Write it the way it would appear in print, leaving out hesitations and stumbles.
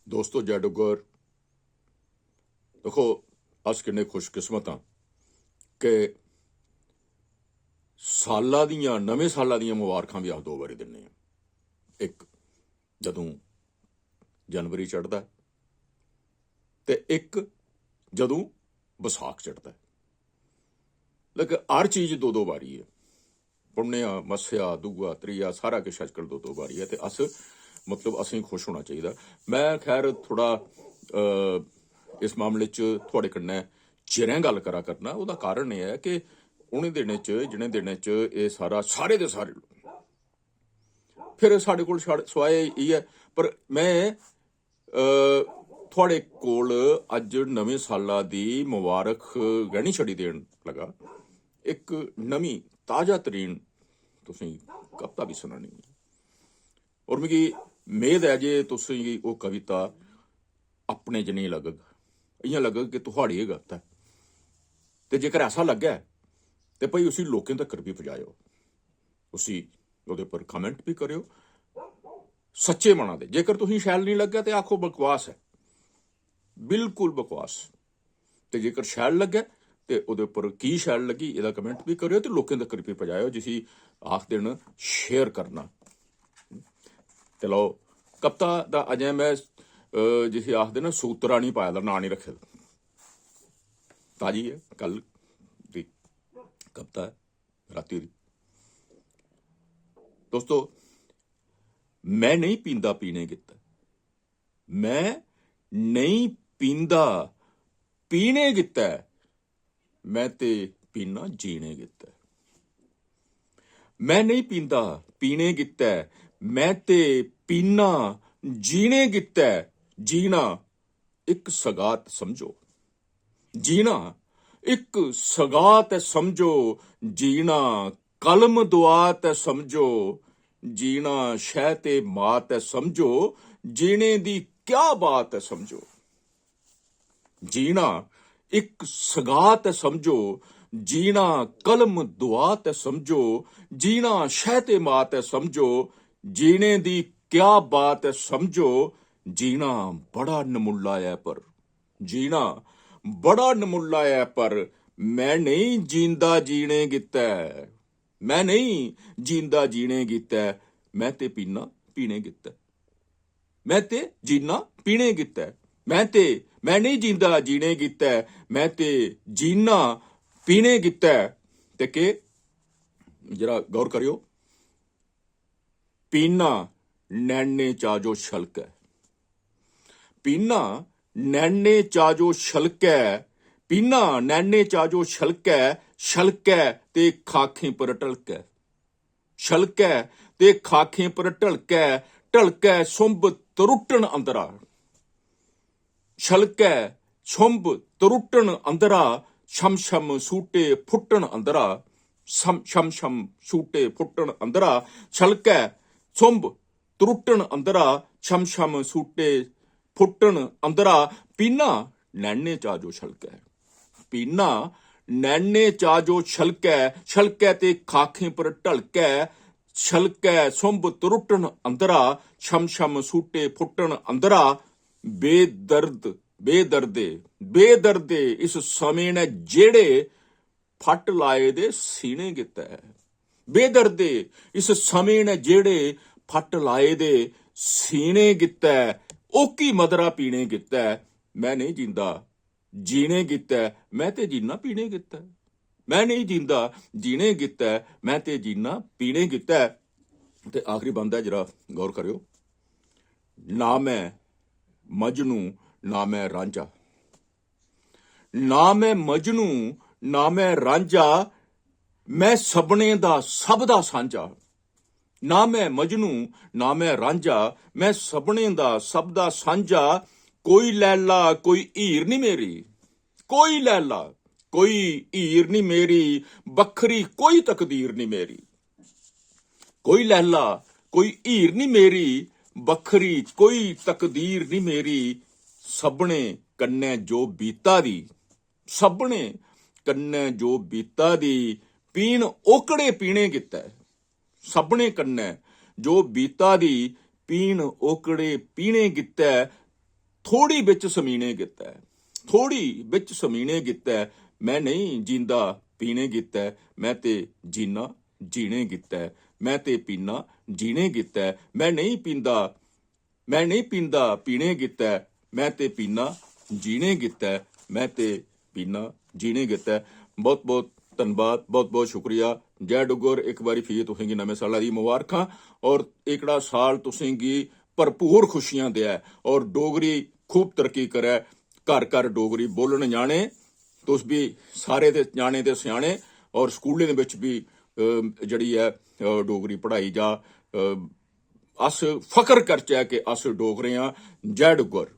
ਦੋਸਤੋ ਜੈ ਡੁੱਗਰ। ਦੇਖੋ ਅਸ ਕਿੰਨੇ ਖੁਸ਼ਕਿਸਮਤ ਹਾਂ ਕਿ ਸਾਲਾਂ ਦੀਆਂ ਨਵੇਂ ਸਾਲਾਂ ਦੀਆਂ ਮੁਬਾਰਕਾਂ ਵੀ ਆਹ ਦੋ ਵਾਰੀ ਦਿੰਦੇ ਹਾਂ। ਇੱਕ ਜਦੋਂ ਜਨਵਰੀ ਚੜ੍ਹਦਾ ਤੇ ਇੱਕ ਜਦੋਂ ਵਿਸਾਖ ਚੜ੍ਹਦਾ। ਲੇਕਿਨ ਹਰ ਚੀਜ਼ ਦੋ ਦੋ ਵਾਰੀ ਹੈ। ਪੁੰਨਿਆ ਮੱਸਿਆ ਦੂਆ ਤਰੀਆ ਸਾਰਾ ਕੁਛ ਅੱਜ ਕੱਲ੍ਹ ਦੋ ਦੋ ਵਾਰੀ ਹੈ। ਤੇ ਅਸ ਮਤਲਬ ਅਸੀਂ ਖੁਸ਼ ਹੋਣਾ ਚਾਹੀਦਾ। ਮੈਂ ਖੈਰ ਥੋੜਾ ਇਸ ਮਾਮਲੇ 'ਚ ਤੁਹਾਡੇ ਕन्नै ਚਿਰਾਂ ਗੱਲ ਕਰਨਾ। ਉਹਦਾ ਕਾਰਨ ਇਹ ਹੈ ਕਿ ਉਹਨੇ ਦਿਨਾਂ 'ਚ ਜਿਹਨੇ ਦਿਨਾਂ 'ਚ ਇਹ ਸਾਰੇ ਦੇ ਸਾਰੇ ਫਿਰ ਸਾਡੇ ਕੋਲ ਸਵਾਏ ਇਹ ਹੈ। ਪਰ ਮੈਂ ਤੁਹਾਡੇ ਕੋਲ ਅੱਜ ਨਵੇਂ ਸਾਲਾਂ ਦੀ ਮੁਬਾਰਕ ਗਹਿਣੀ ਛੜੀ ਦੇਣ ਲੱਗਾ। ਇੱਕ ਨਵੀਂ ਤਾਜ਼ਾ ਤਰੀਨ ਤੁਸੀਂ ਕਵਿਤਾ ਵੀ ਸੁਣਾਣੀ ਹੈ ਔਰ ਮਿਗੀ ਮੇਦ ਹੈ ਜੇ ਤੁਸੀਂ ਉਹ ਕਵਿਤਾ ਆਪਣੇ च नहीं लगग, इं लगग कि तुहाड़ी ये गलत है। तो जेकर ऐसा लग्गा तो भाई उसी लोगों तक भी पहुँचाओ, उसी ਉਹਦੇ पर कमेंट भी करो सच्चे मना दे। जेकर तुसीं शैल नहीं लग्गा तो आखो बकवास है, बिल्कुल बकवास। तो जेकर शैल लग्गा तो ਉਹਦੇ पर की शैल लगी ਇਹਦਾ कमेंट भी करो तो लोगों तक भी पहुँचाओ जिसी आख दिन शेयर करना। तो लो कविता का अजय मैं जिसे आखते ना सूत्रा नहीं पाया ना नहीं रखे, ताजी है कल दी कविता है राती दी। दोस्तों मैं नहीं पींदा पीने गित्ता, मैं नहीं पींदा पीने गित्ता, मैं ते पीना जीने गित्ता। मैं नहीं पींदा पीने गित्ता, मैं ते पीना जीने गित्ता। जीना एक सगात समझो, जीना एक सगात समझो, जीना कलम दुआत समझो, जीना शह ते मात समझो, जीने दी क्या बात समझो। जीना एक सगात समझो, जीना कलम दुआत समझो, जीना शह ते मात समझो, जीने दी क्या बात समझो। जीना बड़ा नमुल्ला है पर, जीना बड़ा नमुल्ला है पर, मैं नहीं जींदा जीने गित्ता, मैं नहीं जींदा जीने गित्ता, मैं ते पीना पीने गित्ता, मैं ते जीना पीने गित्ता, मैं नहीं जींदा जीने गित्ता, मैं ते जीना पीने गित्ता। ते के जरा गौर करियो, पीना नैने चाजो छलक है, पीना नैने चाजो छलकै, पीना नैने चाजो छलकै, छलकै ते खाखें पर ढलकै, छलकै ते खाखें पर ढलकै, ढलकै सुंब तरुटन अंदरा, छलकै सुंब तरुटन अंदरा, छम छम सूटे फुटन अंदरा, छम छम सूटे फुटन अंदरा, छलकै सुंब तरुटन अंदरा, छम छम सूटे फुटन अंदरा। पीना नैने चाजो छलकै, पीना नैने चाजो छलकै, छलकै ते खाखें पर ढलकै, छलकै सुंब तरुटन अंदरा, छम छम सूटे फुटन अंदरा। बेदर्द बेदर्दे बेदर्दे इस समय ने जेड़े फट लाए दे सीने गित्ता, बेदर्दे इस समय ने जेड़े फट लाए दे सीने गित्ता, ओकी मदरा पीने गित्ता। मैं नहीं जींदा जीने गित्ता, मैं ते जीना पीने गित्ता, मैं नहीं जींदा जीने गित्ता, मैं ते जीना पीने गित्ता। ते आखिरी बंद है जरा गौर करियो, ना मैं मजनू ना मैं रांझा, ना मैं मजनू ना मैं रांझा, मैं सबने दा सब दा सांझा। ना मैं मजनू ना मैं रांझा, मैं सबने दा सब दा सांझा। कोई लैला कोई हीर नहीं मेरी, कोई लैला कोई हीर नहीं मेरी, बखरी कोई तकदीर नहीं मेरी। कोई लैला कोई हीर नहीं मेरी, बखरी कोई तकदीर नहीं मेरी। सबने कन्नै जो बीता दी, सबने कन्नै जो बीता दी, पीण ओकड़े पीने गित्ता, सबने कन्नै जो बीता दी, पीण ओकड़े पीने गित्ता। ਥੋੜੀ ਵਿੱਚ ਸਮੀਣੇ ਕੀਤਾ, ਥੋੜੀ ਵਿੱਚ ਸਮੀਣੇ ਕੀਤਾ, ਮੈਂ ਨਹੀਂ ਜੀਂਦਾ ਪੀਣੇ ਕੀਤਾ, ਮੈਂ ਤੇ ਜੀਣਾ ਜੀਣੇ ਕੀਤਾ, ਮੈਂ ਤੇ ਪੀਣਾ ਜੀਣੇ ਕੀਤਾ, ਮੈਂ ਨਹੀਂ ਪੀਂਦਾ ਪੀਣੇ ਕੀਤਾ, ਮੈਂ ਤੇ ਪੀਣਾ ਜੀਣੇ ਕੀਤਾ, ਮੈਂ ਤੇ ਪੀਣਾ ਜੀਣੇ ਕੀਤਾ। ਬਹੁਤ ਬਹੁਤ ਧੰਨਵਾਦ, ਬਹੁਤ ਬਹੁਤ ਸ਼ੁਕਰੀਆ। ਜੈ ਡੁੱਗਰ। ਇੱਕ ਵਾਰੀ ਫਿਰ ਤੁसेंगी ਨਵੇਂ ਸਾਲਾਂ ਦੀ ਮੁਬਾਰਕਾਂ ਔਰ एकड़ा साल तुसेंगी भरपूर खुशियां दिया और डोगरी खूब तरक्की करे, घर घर डोगरी बोलन जाने, तुस भी सारे दे जाने ते सियाने और स्कूलें दे विच भी जड़ी है डोगरी पढ़ाई जा। अस फख्र करचै कि अस डोगरे हाँ। जय डुग्गर।